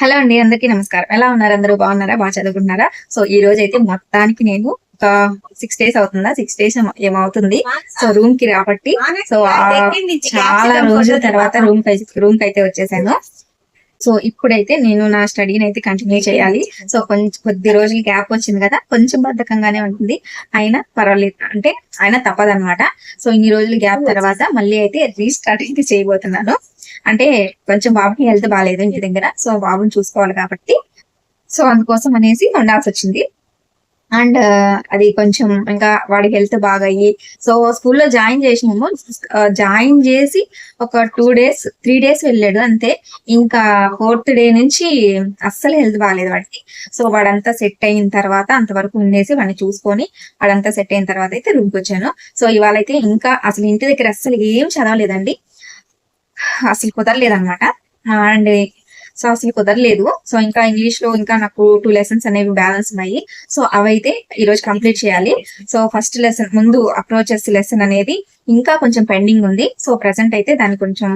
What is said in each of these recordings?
Hello అండి, అందరికీ నమస్కారం. ఎలా ఉన్నారు? అందరూ బాగున్నారా? బాగా చదువుకుంటున్నారా? సో ఈ రోజు అయితే మొత్తానికి నేను ఒక 6 days అవుతుందా, 6 days ఏమవుతుంది. సో రూమ్ కి రాబట్టి సో చాలా రోజుల తర్వాత రూమ్ కి అయితే వచ్చేసాను. సో ఇప్పుడైతే నేను నా స్టడీని అయితే కంటిన్యూ చేయాలి. సో కొంచెం కొద్ది రోజులు గ్యాప్ వచ్చింది కదా, కొంచెం బద్ధకంగానే ఉంటుంది, అయినా పర్వాలేదు, అంటే అయినా తప్పదనమాట. సో ఇన్ని రోజులు గ్యాప్ తర్వాత మళ్ళీ అయితే రీస్టార్ట్ అయితే చేయబోతున్నాను. అంటే కొంచెం బాబుకి హెల్త్ బాగాలేదు ఇంటి దగ్గర, సో బాబుని చూసుకోవాలి కాబట్టి సో అందుకోసం అనేసి ఉండాల్సి వచ్చింది. అండ్ అది కొంచెం ఇంకా వాడి హెల్త్ బాగా అయ్యి సో స్కూల్లో జాయిన్ చేసినాము. జాయిన్ చేసి ఒక 2 days 3 days వెళ్ళాడు అంతే. ఇంకా 4th day నుంచి అస్సలు హెల్త్ బాగాలేదు వాడికి. సో వాడంతా సెట్ అయిన తర్వాత అంతవరకు ఉండేసి వాడిని చూసుకొని వాడంతా సెట్ అయిన తర్వాత అయితే రూమ్కి వచ్చాను. సో ఇవాళ అయితే ఇంకా అసలు ఇంటి దగ్గర అస్సలు ఏం చదవలేదండి, అసలు కుదరలేదు అనమాట. అండ్ సో అసలు కుదరలేదు. సో ఇంకా ఇంగ్లీష్ లో ఇంకా నాకు 2 lessons అనేవి బ్యాలెన్స్ ఉన్నాయి. సో అవైతే ఈ రోజు కంప్లీట్ చేయాలి. సో ఫస్ట్ లెసన్ ముందు అప్రోచెస్ లెసన్ అనేది ఇంకా కొంచెం పెండింగ్ ఉంది. సో ప్రెసెంట్ అయితే దాన్ని కొంచెం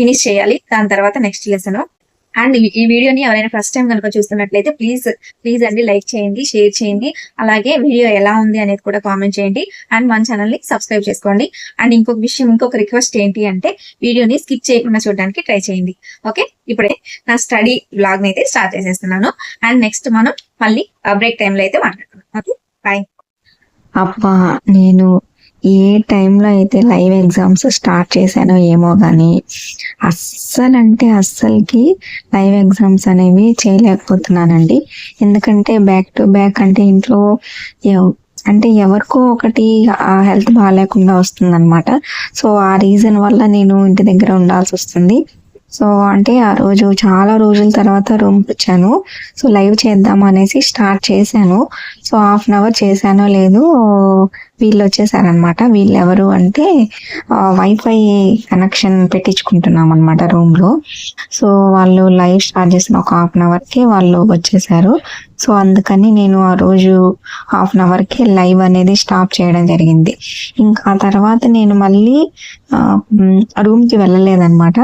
ఫినిష్ చేయాలి. దాని తర్వాత నెక్స్ట్ లెసన్. అండ్ ఈ వీడియోని ఎవరైనా ఫస్ట్ టైం కనుక చూస్తున్నట్లయితే ప్లీజ్ అండి లైక్ చేయండి, షేర్ చేయండి, అలాగే వీడియో ఎలా ఉంది అనేది కూడా కామెంట్ చేయండి. అండ్ మన ఛానల్ ని సబ్స్క్రైబ్ చేసుకోండి. అండ్ ఇంకొక రిక్వెస్ట్ ఏంటి అంటే వీడియోని స్కిప్ చేయకుండా చూడడానికి ట్రై చేయండి. ఓకే, ఇప్పుడే నా స్టడీ బ్లాగ్ ని అయితే స్టార్ట్ చేసేస్తున్నాను. అండ్ నెక్స్ట్ మనం మళ్ళీ బ్రేక్ టైంలో అయితే మాట్లాడుతున్నాం. Okay, bye. అబ్బా, నేను ఏ టైంలో అయితే లైవ్ ఎగ్జామ్స్ స్టార్ట్ చేశానో ఏమో కానీ అస్సలకి లైవ్ ఎగ్జామ్స్ అనేవి చేయలేకపోతున్నానండి. ఎందుకంటే బ్యాక్ టు బ్యాక్ అంటే ఇంట్లో అంటే ఎవరికో ఒకటి హెల్త్ బాగాలేకుండా వస్తుంది అనమాట. సో ఆ రీజన్ వల్ల నేను ఇంటి దగ్గర ఉండాల్సి వస్తుంది. సో అంటే ఆ రోజు చాలా రోజుల తర్వాత రూమ్కి వచ్చాను. సో లైవ్ చేద్దాం అనేసి స్టార్ట్ చేశాను. సో 1/2 చేశానో లేదు, వీళ్ళు వచ్చేసారనమాట. వీళ్ళు ఎవరు అంటే వైఫై కనెక్షన్ పెట్టించుకుంటున్నాం అనమాట రూమ్లో. సో వాళ్ళు లైవ్ స్టార్ట్ చేసిన ఒక 1/2కి వాళ్ళు వచ్చేసారు. సో అందుకని నేను ఆ రోజు 1/2కి లైవ్ అనేది స్టాప్ చేయడం జరిగింది. ఇంకా తర్వాత నేను మళ్ళీ రూమ్కి వెళ్ళలేదన్నమాట.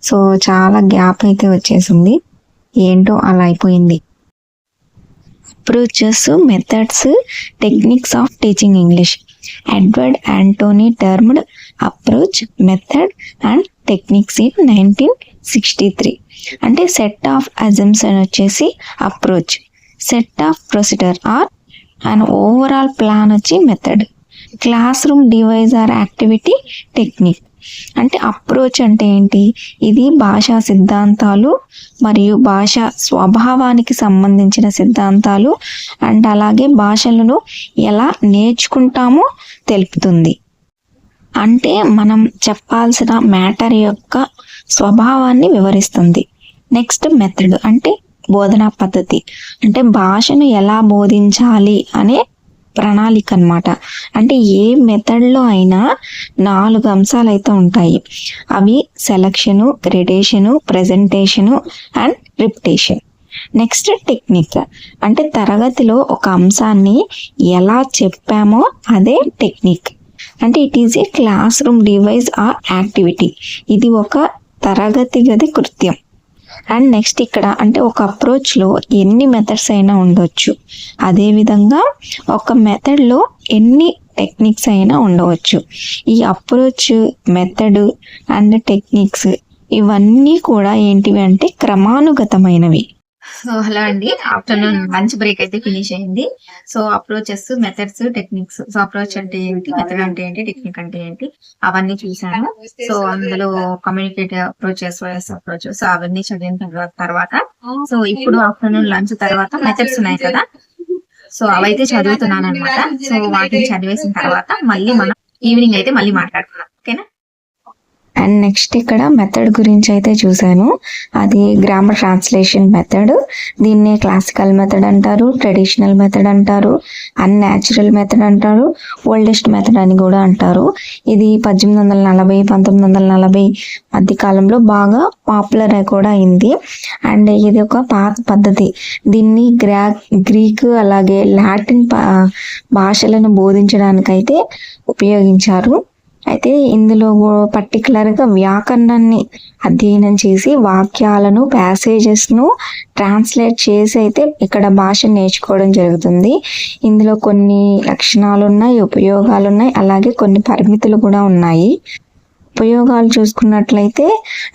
సో చాలా గ్యాప్ అయితే వచ్చేసింది, ఏంటో అలా అయిపోయింది. Approaches, methods, techniques of teaching English. Edward Anthony termed approach, method and techniques in 1963. అంటే సెట్ ఆఫ్ అజంప్షన్ వచ్చేసి approach, set of procedure or and overall plan వచ్చి method, classroom device or activity technique. అంటే approach అంటే ఏంటి? ఇది భాషా సిద్ధాంతాలు మరియు భాష స్వభావానికి సంబంధించిన సిద్ధాంతాలు అండ్ అలాగే భాషలను ఎలా నేర్చుకుంటామో తెలుపుతుంది. అంటే మనం చెప్పాల్సిన మ్యాటర్ యొక్క స్వభావాన్ని వివరిస్తుంది. నెక్స్ట్ మెథడ్ అంటే బోధనా పద్ధతి, అంటే భాషను ఎలా బోధించాలి అనే ప్రణాళిక అన్నమాట. అంటే ఏ మెథడ్లో అయినా 4 అంశాలు అయితే ఉంటాయి. అవి selection, gradation, presentation and repetition. Next technique అంటే తరగతిలో ఒక అంశాన్ని ఎలా చెప్పామో అదే టెక్నిక్. అంటే it is a classroom device or activity. ఇది ఒక తరగతి గది కృత్యం. అండ్ నెక్స్ట్ ఇక్కడ అంటే ఒక అప్రోచ్లో ఎన్ని మెథడ్స్ అయినా ఉండొచ్చు, అదేవిధంగా ఒక మెథడ్లో ఎన్ని టెక్నిక్స్ అయినా ఉండవచ్చు. ఈ అప్రోచ్, మెథడ్ అండ్ టెక్నిక్స్ ఇవన్నీ కూడా ఏంటివి అంటే క్రమానుగతమైనవి. సో హలో అండి, ఆఫ్టర్నూన్ లంచ్ బ్రేక్ అయితే ఫినిష్ అయింది. So approaches, methods, techniques. So approach అంటే ఏంటి, మెథడ్ అంటే ఏంటి, టెక్నిక్ అంటే ఏంటి అవన్నీ చూసాను. సో అందులో communicative approaches, voice approach, so అవన్నీ చదివిన తర్వాత సో ఇప్పుడు ఆఫ్టర్నూన్ లంచ్ తర్వాత మెథడ్స్ ఉన్నాయి కదా, సో అవైతే చదువుతున్నాను అనమాట. సో వాటిని చదివేసిన తర్వాత మళ్ళీ మనం ఈవినింగ్ అయితే మళ్ళీ మాట్లాడుతున్నాం. ఓకేనా? అండ్ నెక్స్ట్ ఇక్కడ మెథడ్ గురించి అయితే చూశాను. అది గ్రామర్ ట్రాన్స్లేషన్ మెథడ్. దీన్నే క్లాసికల్ మెథడ్ అంటారు, ట్రెడిషనల్ మెథడ్ అంటారు, అన్యాచురల్ మెథడ్ అంటారు, ఓల్డెస్ట్ మెథడ్ అని కూడా అంటారు. ఇది 1840, 1940 మధ్య కాలంలో బాగా పాపులర్ కూడా అయింది. అండ్ ఇది ఒక పాత పద్ధతి. దీన్ని గ్రీక్ అలాగే లాటిన్ భాషలను బోధించడానికైతే ఉపయోగించారు. అయితే ఇందులో పర్టికులర్గా వ్యాకరణాన్ని అధ్యయనం చేసి వాక్యాలను ప్యాసేజెస్ను ట్రాన్స్లేట్ చేసి అయితే ఇక్కడ భాష నేర్చుకోవడం జరుగుతుంది. ఇందులో కొన్ని లక్షణాలు ఉన్నాయి, ఉపయోగాలు ఉన్నాయి, అలాగే కొన్ని పరిమితులు కూడా ఉన్నాయి. ఉపయోగాలు చూసుకున్నట్లయితే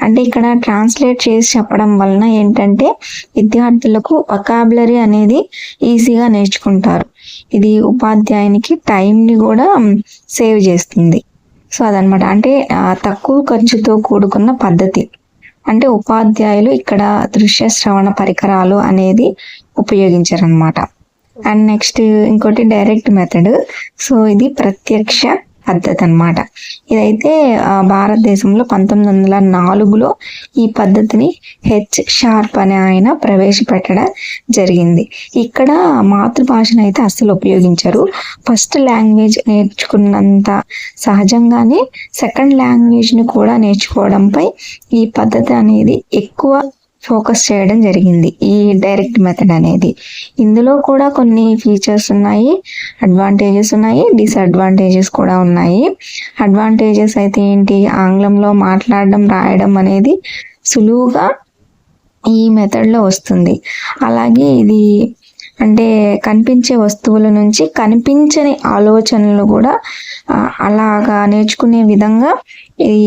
అంటే ఇక్కడ ట్రాన్స్లేట్ చేసి చెప్పడం వలన ఏంటంటే విద్యార్థులకు వొకాబులరీ అనేది ఈజీగా నేర్చుకుంటారు. ఇది ఉపాధ్యాయునికి టైంని కూడా సేవ్ చేస్తుంది. సో అదనమాట. అంటే తక్కువ ఖర్చుతో కూడుకున్న పద్ధతి. అంటే ఉపాధ్యాయులు ఇక్కడ దృశ్య శ్రవణ పరికరాలు అనేది ఉపయోగించారనమాట. అండ్ నెక్స్ట్ ఇంకోటి డైరెక్ట్ మెథడ్. సో ఇది ప్రత్యక్ష పద్ధతి అన్నమాట. ఇదైతే భారతదేశంలో 1904లో ఈ పద్ధతిని హెచ్ షార్ప్ అనే ఆయన ప్రవేశపెట్టడం జరిగింది. ఇక్కడ మాతృభాషను అయితే అస్సలు ఉపయోగించరు. ఫస్ట్ లాంగ్వేజ్ నేర్చుకున్నంత సహజంగానే సెకండ్ లాంగ్వేజ్ని కూడా నేర్చుకోవడంపై ఈ పద్ధతి అనేది ఎక్కువ ఫోకస్ చేయడం జరిగింది, ఈ డైరెక్ట్ మెథడ్ అనేది. ఇందులో కూడా కొన్ని ఫీచర్స్ ఉన్నాయి, అడ్వాంటేజెస్ ఉన్నాయి, డిసడ్వాంటేజెస్ కూడా ఉన్నాయి. అడ్వాంటేజెస్ అయితే ఏంటి, ఆంగ్లంలో మాట్లాడడం రాయడం అనేది సులువుగా ఈ మెథడ్లో వస్తుంది. అలాగే ఇది అంటే కనిపించే వస్తువుల నుంచి కనిపించని ఆలోచనలు కూడా అలాగా నేర్చుకునే విధంగా ఈ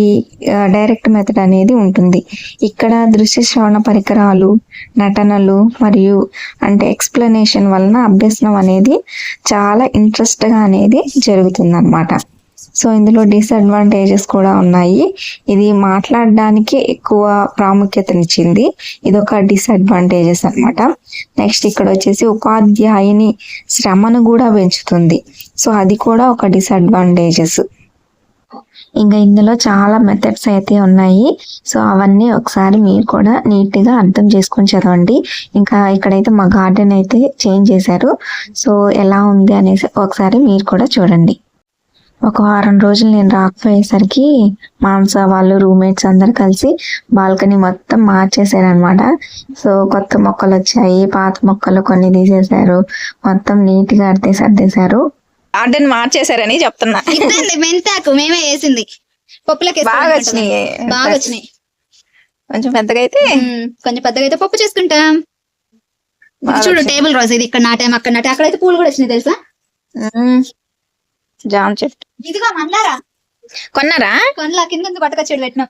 డైరెక్ట్ మెథడ్ అనేది ఉంటుంది. ఇక్కడ దృశ్య శ్రవణ పరికరాలు, నటనలు మరియు అంటే ఎక్స్ప్లెనేషన్ వలన అభ్యసనం అనేది చాలా ఇంట్రెస్ట్గా అనేది జరుగుతుంది అన్నమాట. సో ఇందులో డిసడ్వాంటేజెస్ కూడా ఉన్నాయి. ఇది మాట్లాడడానికి ఎక్కువ ప్రాముఖ్యతనిచ్చింది, ఇదొక డిసడ్వాంటేజెస్ అన్నమాట. నెక్స్ట్ ఇక్కడ వచ్చేసి ఉపాధ్యాయుని శ్రమను కూడా పెంచుతుంది. సో అది కూడా ఒక డిసడ్వాంటేజెస్. ఇంకా ఇందులో చాలా మెథడ్స్ అయితే ఉన్నాయి. సో అవన్నీ ఒకసారి మీరు కూడా నీట్గా అర్థం చేసుకొని చదవండి. ఇంకా ఇక్కడైతే మా గార్డెన్ అయితే చేంజ్ చేశారు. సో ఎలా ఉంది అనేసి ఒకసారి మీరు కూడా చూడండి. ఒక వారం రోజులు నేను రాకపోయేసరికి మాంస వాళ్ళు రూమ్మేట్స్ అందరు కలిసి బాల్కనీ మొత్తం మార్చేశారనమాట. సో కొత్త మొక్కలు వచ్చాయి, పాత మొక్కలు కొన్ని తీసేశారు, మొత్తం నీట్గా సర్దేశారు. గార్డెన్ మార్చేశారని చెప్తున్నా. మెంతాకు మేమే వేసింది, పప్పులకి బాగా వచ్చినాయి, బాగా వచ్చినాయి. కొంచెం పెద్దగా అయితే కొంచెం పెద్దగా అయితే పప్పు చేసుకుంటాం. చూడు టేబుల్ రోజ్ ఇది ఇక్కడ నాటాం, అక్కడ నాటే, అక్కడైతే పూలు కూడా వచ్చినాయి తెలుసా. జామ చెట్టు ఇదిగో మందారా కొన్నారా, కొనలా కింద పట్టుకొచ్చేది పెట్టినాం.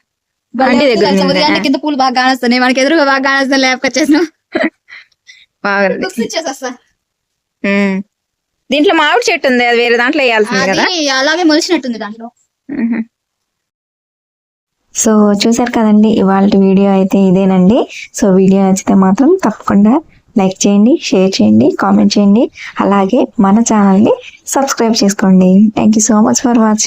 ఆంటీ దగ్గర ఉందా? ఉదయాన్నే కింద పూలు బాగా కానొస్తున్నాయి, మనకి ఎదురుగా బాగా కానొస్తున్నాయి, లేపకొచ్చేసినాం. బాగా ఇచ్చేసా. దీంట్లో మామిడి చెట్టు ఉంది, అది వేరే దాంట్లో వేయాల్సింది కదా. అలాగే మొలిచినట్టుంది దాంట్లో. సో చూసారు కదండి, ఇవాళ వీడియో అయితే ఇదేనండి. సో వీడియో నచ్చితే మాత్రం తప్పకుండా లైక్ చేయండి, షేర్ చేయండి, కామెంట్ చేయండి, అలాగే మన ఛానల్ని సబ్స్క్రైబ్ చేసుకోండి. Thank you so much for watching.